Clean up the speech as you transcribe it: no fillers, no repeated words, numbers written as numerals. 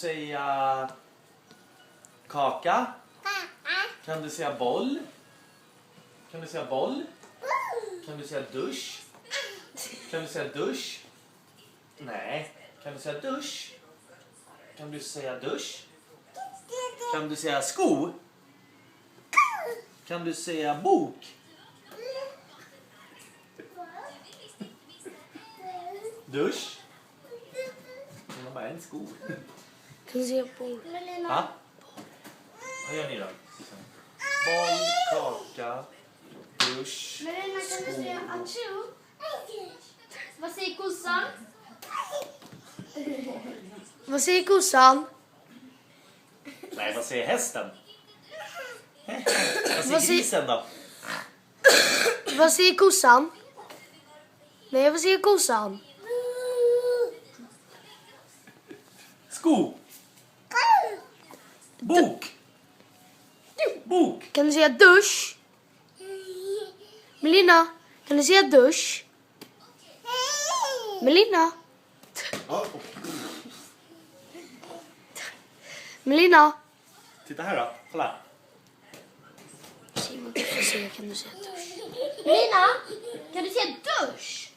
säga kaka? Kan du säga boll? Kan du säga boll? Kan du säga dusch? Kan du säga dusch? Nej. Kan du säga dusch? Kan du säga dusch? Kan du säga sko? Kan du säga bok? Dusch? Det var bara en sko. Kan du säga boll? Va? Vad gör ni då? Boll, kaka, dusch, Melina, kan du säga achoo? Vad säger kossan? Vad säger kossan? Nej, vad säger hästen? Vad Vad säger säger- grisen då? Vad säger kossan? Nej, vad säger kossan? Sko. Bok. Bok. Kan du säga dusch? Melina, kan du säga dusch? Melina, Melina. Titta här då. Kolla. Simon, kan du säga dusch? Melina, kan du säga dusch?